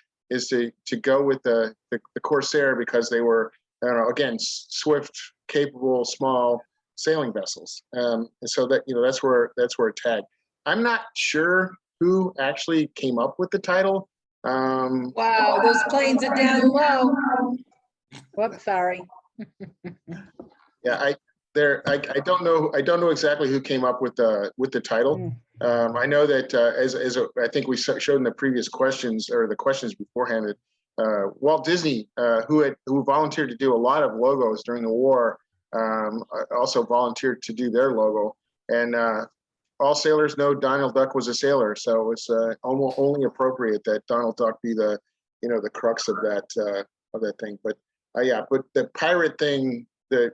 go with the Corsair because they were, I don't know, again, swift, capable, small sailing vessels. And so that, you know, that's where it tagged. I'm not sure who actually came up with the title. Wow, those planes are down low. Whoops, sorry. Yeah, I don't know exactly who came up with the title. I know that as I think we showed in the previous questions or the questions beforehand, that Walt Disney, who volunteered to do a lot of logos during the war, also volunteered to do their logo. And all sailors know Donald Duck was a sailor, so it's almost only appropriate that Donald Duck be the, you know, the crux of that thing. But yeah, but the pirate thing, the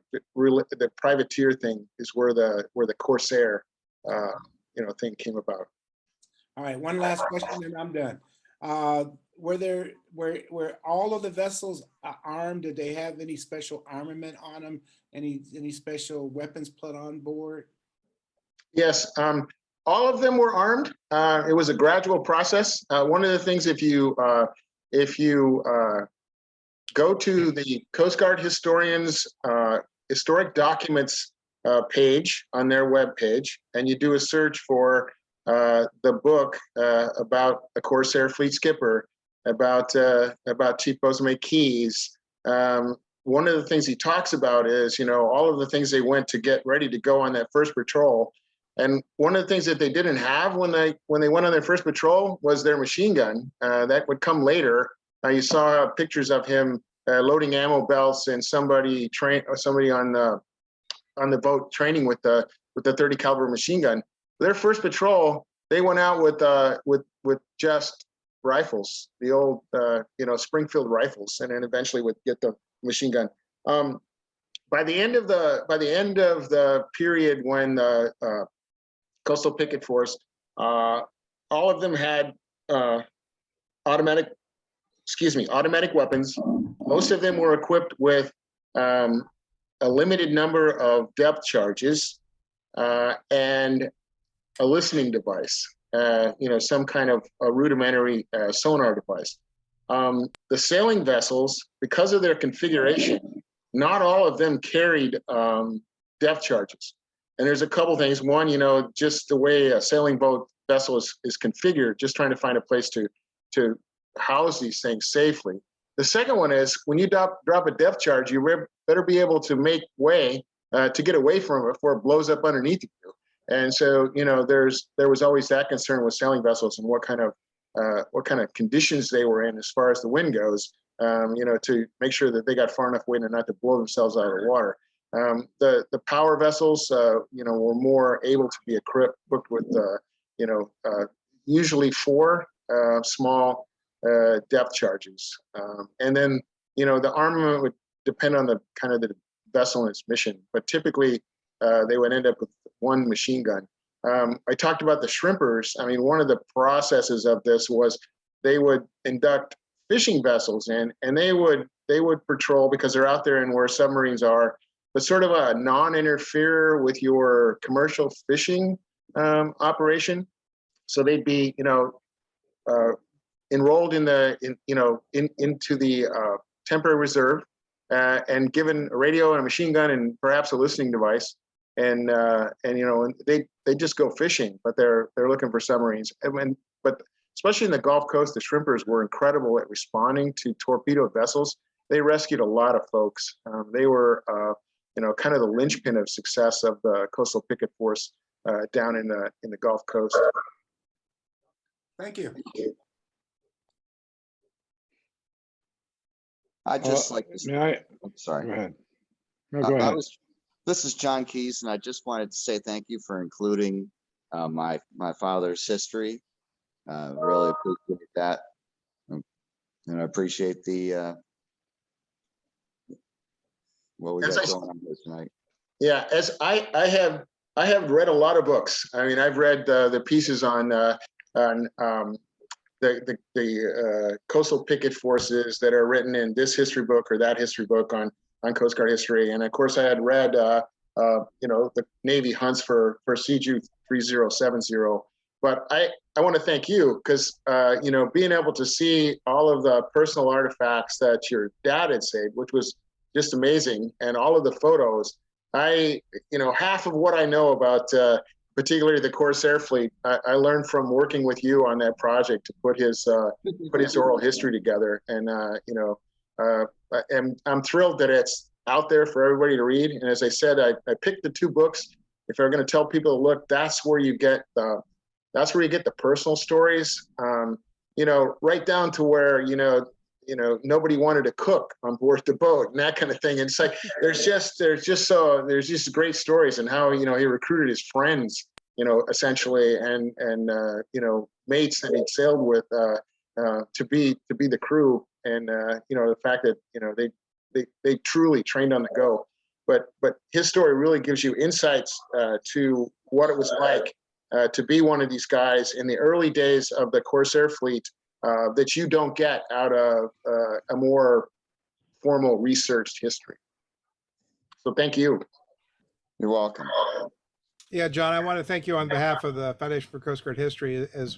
privateer thing is where the Corsair you know, thing came about. All right, one last question and I'm done. Were all of the vessels armed? Did they have any special armament on them? Any special weapons put on board? Yes, all of them were armed. It was a gradual process. One of the things, if you go to the Coast Guard historians' historic documents page on their webpage, and you do a search for the book about a Corsair fleet skipper, about Chief Bosun Keyes. One of the things he talks about is, you know, all of the things they went to get ready to go on that first patrol. And one of the things that they didn't have when they went on their first patrol was their machine gun. That would come later. You saw pictures of him loading ammo belts and somebody on the boat training with the 30 caliber machine gun. Their first patrol, they went out with just rifles, the old you know, Springfield rifles, and then eventually would get the machine gun. By the end of the period when the Coastal Picket Force, all of them had automatic weapons. Most of them were equipped with a limited number of depth charges and a listening device, you know, some kind of a rudimentary sonar device. The sailing vessels, because of their configuration, not all of them carried depth charges. And there's a couple things. One, you know, just the way a sailing boat vessel is configured, just trying to find a place to house these things safely. The second one is when you drop a depth charge, you better be able to make way to get away from it before it blows up underneath you. And so, you know, there was always that concern with sailing vessels and what kind of conditions they were in as far as the wind goes, you know, to make sure that they got far enough wind and not to blow themselves out of the water. The power vessels, you know, were more able to be equipped with, you know, usually 4 small depth charges. And then, you know, the armament would depend on the kind of the vessel and its mission, but typically they would end up with 1 machine gun. I talked about the shrimpers. I mean, one of the processes of this was they would induct fishing vessels in, and they would patrol because they're out there and where submarines are, but sort of a non-interfere with your commercial fishing operation. So they'd be, enrolled in into the temporary reserve, and given a radio and a machine gun and perhaps a listening device, and they just go fishing, but they're looking for submarines. But especially in the Gulf Coast, the shrimpers were incredible at responding to torpedoed vessels. They rescued a lot of folks. They were kind of the linchpin of success of the coastal picket force down in the Gulf Coast. Thank you. I just like to. May I? I'm sorry. Go ahead. No, go ahead. This is John Keyes, and I just wanted to say thank you for including my father's history. Really appreciate that, and I appreciate the what we got going on here tonight. Yeah, as I have read a lot of books. I mean, I've read the pieces on the coastal picket forces that are written in this history book or that history book on Coast Guard history, and of course I had read the Navy hunts for CG 3070. But I want to thank you because being able to see all of the personal artifacts that your dad had saved, which was just amazing, and all of the photos. Half of what I know about particularly the Corsair fleet, I learned from working with you on that project to put his oral history together. And I'm thrilled that it's out there for everybody to read. And as I said, I picked the two books. If I'm going to tell people to look, that's where you get the personal stories. Right down to where nobody wanted to cook on board the boat and that kind of thing. And it's like there's just great stories and how he recruited his friends, essentially, and mates that he'd sailed with to be the crew, and the fact that they truly trained on the go. But his story really gives you insights to what it was like to be one of these guys in the early days of the Corsair fleet. That you don't get out of a more formal researched history. So thank you. You're welcome. Yeah, John, I want to thank you on behalf of the Foundation for Coast Guard History. As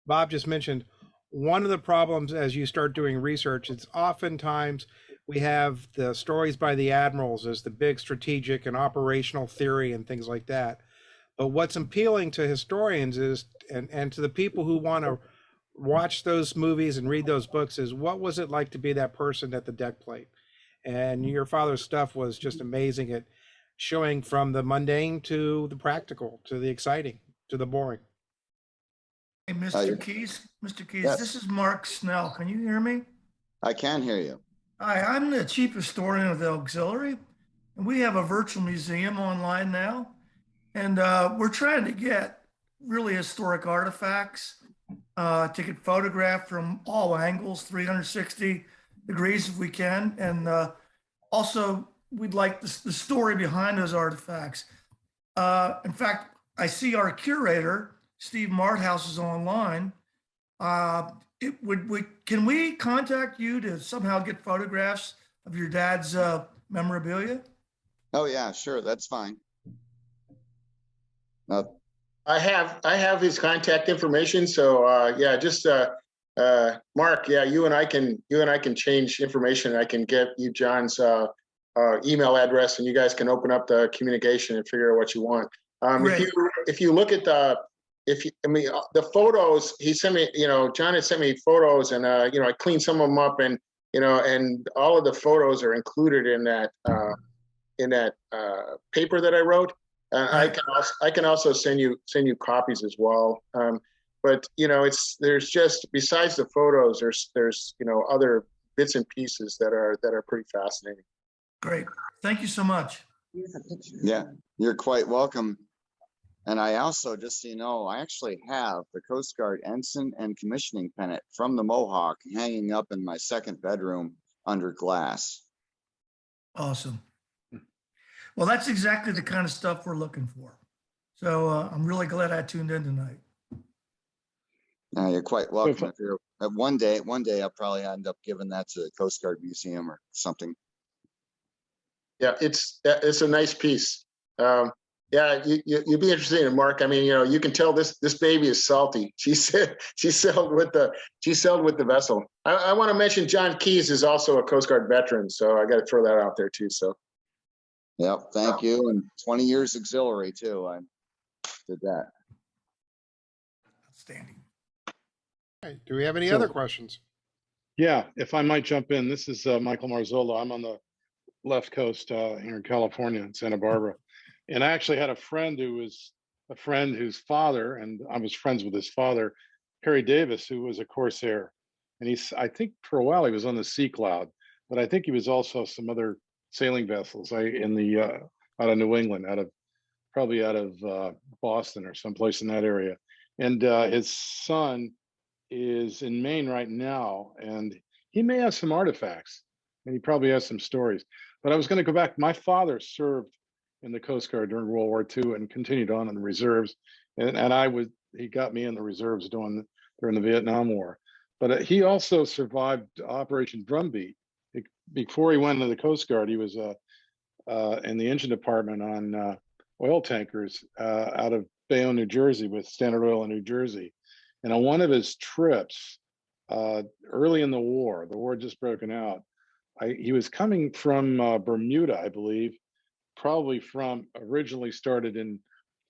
Bob just mentioned, one of the problems as you start doing research, it's oftentimes we have the stories by the admirals as the big strategic and operational theory and things like that. But what's appealing to historians is, and to the people who want to watch those movies and read those books, is what was it like to be that person at the deck plate? And your father's stuff was just amazing at showing from the mundane to the practical, to the exciting, to the boring. Hey, Mr. Keyes, Yes. This is Mark Snell. Can you hear me? I can hear you. Hi, I'm the chief historian of the auxiliary, and we have a virtual museum online now. And we're trying to get really historic artifacts to get photographed from all angles, 360 degrees if we can. And also, we'd like the story behind those artifacts. In fact, I see our curator, Steve Marthouse, is online. Can we contact you to somehow get photographs of your dad's memorabilia? Oh yeah, sure, that's fine. I have his contact information. So just Mark, you and I can change information. I can get you John's email address, and you guys can open up the communication and figure out what you want. If you look at the photos he sent me, John had sent me photos, and I cleaned some of them up, and and all of the photos are included in that paper that I wrote. I can also send you copies as well. But there's just, besides the photos, there's other bits and pieces that are pretty fascinating. Great, thank you so much. Yeah, you're quite welcome. And I also, just so you know, I actually have the Coast Guard ensign and commissioning pennant from the Mohawk hanging up in my second bedroom under glass. Awesome. Well, that's exactly the kind of stuff we're looking for. So I'm really glad I tuned in tonight. You're quite welcome. If you're, one day I'll probably end up giving that to the Coast Guard Museum or something. Yeah, it's a nice piece. Yeah, you'd be interested in Mark. I mean, you can tell this baby is salty. She sailed with the vessel. I want to mention John Keyes is also a Coast Guard veteran, so I got to throw that out there too. So, Yep, thank you. And 20 years auxiliary too. I did that. Outstanding. Okay, do we have any So- other questions? Yeah, if I might jump in, this is Michael Marzolo. I'm on the left coast here in California, in Santa Barbara. And I actually had a friend whose father, and I was friends with his father, Harry Davis, who was a Corsair. And I think for a while he was on the Sea Cloud, but I think he was also some other sailing vessels out of New England, probably out of Boston or someplace in that area. And his son is in Maine right now, and he may have some artifacts, and he probably has some stories. But I was going to go back. My father served in the Coast Guard during World War II and continued on in the reserves, and he got me in the reserves during the Vietnam War. But he also survived Operation Drumbeat. Before he went into the Coast Guard, he was in the engine department on oil tankers out of Bayonne, New Jersey, with Standard Oil in New Jersey. And on one of his trips, early in the war had just broken out. He was coming from Bermuda, I believe, probably originally started in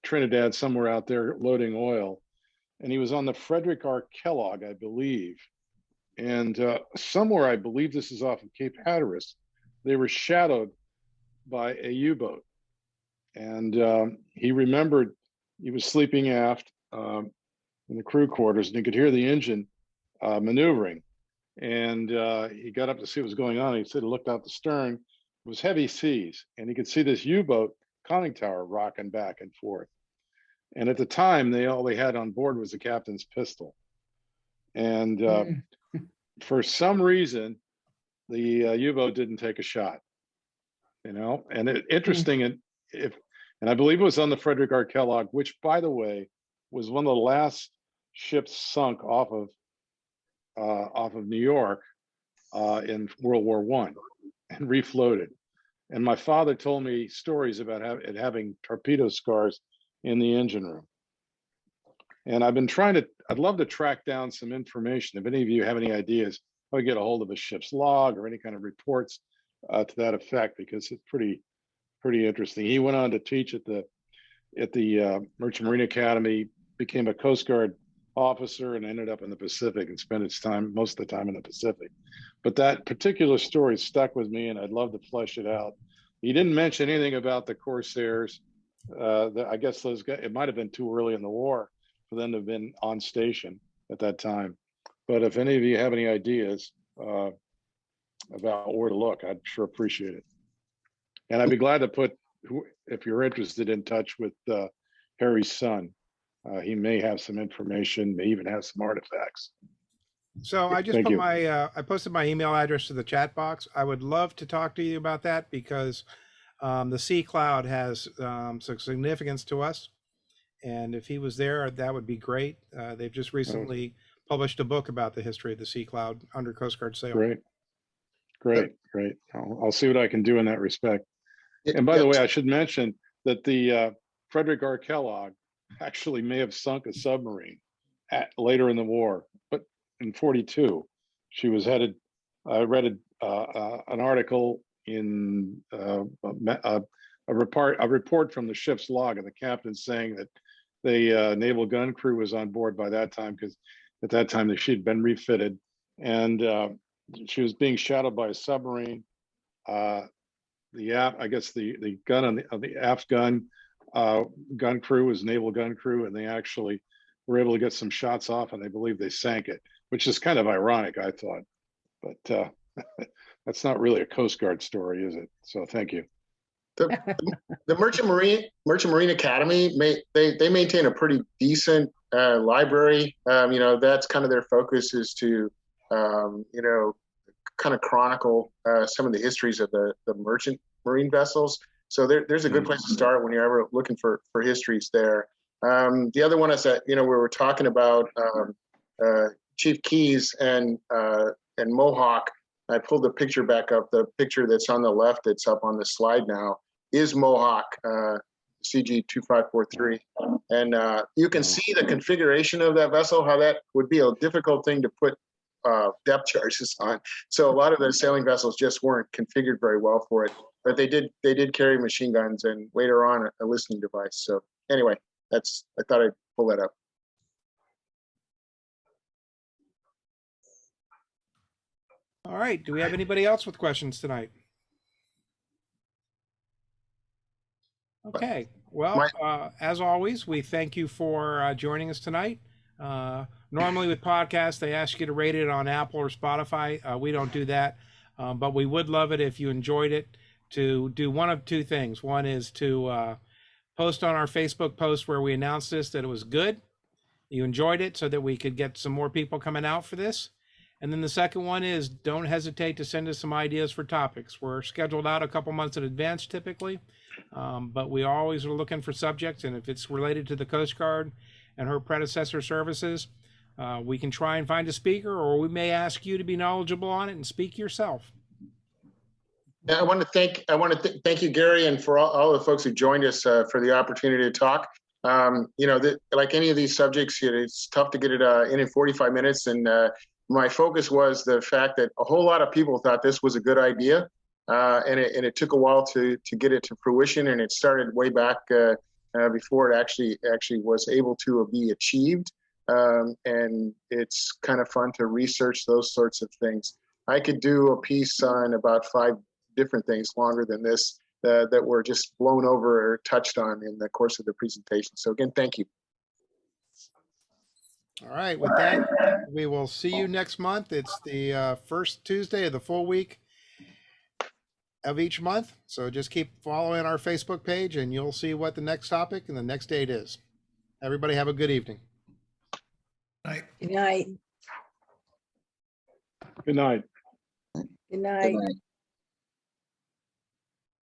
Trinidad, somewhere out there loading oil. And he was on the Frederick R. Kellogg, I believe. And somewhere, I believe this is off of Cape Hatteras, they were shadowed by a U-boat. And he remembered he was sleeping aft in the crew quarters, and he could hear the engine maneuvering. And he got up to see what was going on. He said he looked out the stern. It was heavy seas, and he could see this U-boat conning tower rocking back and forth. And at the time, all they had on board was the captain's pistol. And for some reason, the U-boat didn't take a shot. And interesting, and I believe it was on the Frederick R. Kellogg, which, by the way, was one of the last ships sunk off of New York in World War I, and refloated. And my father told me stories about it having torpedo scars in the engine room. And I'd love to track down some information. If any of you have any ideas, I would get a hold of a ship's log or any kind of reports to that effect, because it's pretty interesting. He went on to teach at the Merchant Marine Academy, became a Coast Guard officer, and ended up in the Pacific and spent most of the time in the Pacific. But that particular story stuck with me, and I'd love to flesh it out. He didn't mention anything about the Corsairs. I guess those guys, it might have been too early in the war for them to have been on station at that time. But if any of you have any ideas about where to look, I'd sure appreciate it. And I'd be glad to if you're interested, in touch with Harry's son. He may have some information, may even have some artifacts. So I just I posted my email address to the chat box. I would love to talk to you about that, because the Sea Cloud has some significance to us. And if he was there, that would be great. They've just recently published a book about the history of the Sea Cloud under Coast Guard sail. Great. I'll see what I can do in that respect. And by the way, I should mention that the Frederick R. Kellogg actually may have sunk a submarine later in the war, but in 42, she was headed. I read an article in a report from the ship's log, and the captain saying that the naval gun crew was on board by that time, because at that time she'd been refitted, and she was being shadowed by a submarine. I guess the gun on the aft gun crew was naval gun crew, and they actually were able to get some shots off, and they believe they sank it, which is kind of ironic, I thought. But that's not really a Coast Guard story, is it? So thank you. The Merchant Marine Academy, they maintain a pretty decent library. That's kind of their focus, is to kind of chronicle some of the histories of the merchant marine vessels. So there's a good place to start when you're ever looking for histories there. The other one is that we were talking about Chief Keyes and Mohawk. I pulled the picture back up. The picture that's on the left, that's up on the slide now, is Mohawk. CG 2543. And you can see the configuration of that vessel, how that would be a difficult thing to put depth charges on. So a lot of the sailing vessels just weren't configured very well for it, but they did carry machine guns and later on a listening device. So anyway, I thought I'd pull that up. All right. Do we have anybody else with questions tonight? Okay. Well, as always, we thank you for joining us tonight. Normally with podcasts, they ask you to rate it on Apple or Spotify. We don't do that, but we would love it if you enjoyed it, to do one of two things. One is to post on our Facebook post where we announced this, that it was good, you enjoyed it, so that we could get some more people coming out for this. And then the second one is, don't hesitate to send us some ideas for topics. We're scheduled out a couple months in advance typically, but we always are looking for subjects. And if it's related to the Coast Guard and her predecessor services, we can try and find a speaker, or we may ask you to be knowledgeable on it and speak yourself. Yeah, I want to thank you, Gary, and for all the folks who joined us for the opportunity to talk. Like any of these subjects, it's tough to get it in 45 minutes. And my focus was the fact that a whole lot of people thought this was a good idea, and it took a while to get it to fruition. And it started way back before it actually was able to be achieved. And it's kind of fun to research those sorts of things. I could do a piece on about 5 different things longer than this that were just blown over or touched on in the course of the presentation. So again, thank you. All right. With that, we will see you next month. It's the first Tuesday of the full week of each month. So just keep following our Facebook page and you'll see what the next topic and the next date is. Everybody have a good evening. Night. Good night. Good night. Good night. Good night.